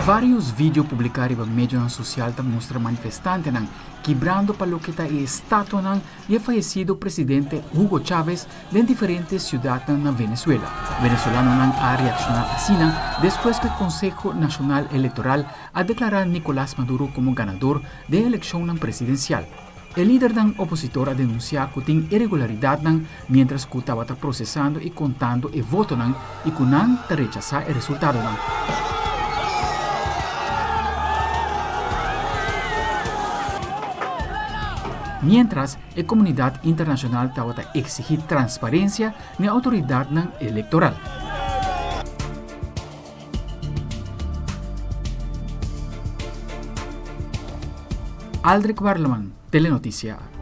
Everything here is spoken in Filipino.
Varios video publicari ba medyo ng sosyal ta mostra manifestante ng quebrando palukita e estatua ng fallecido presidente Hugo Chavez de diferentes ciudades na Venezuela. Venezolano nang a reaccionar así después que el Consejo Nacional Electoral a declarar Nicolás Maduro como ganador de elección ng presidencial. El líder ng opositor a denunciar kuting irregularidad ng mientras que estaba procesando y contando el voto ng y kunang ta rechazar el resultado ng. Mientras, la comunidad internacional estaba exigir transparencia en la autoridad electoral. Aldrich Barleman, Telenoticia.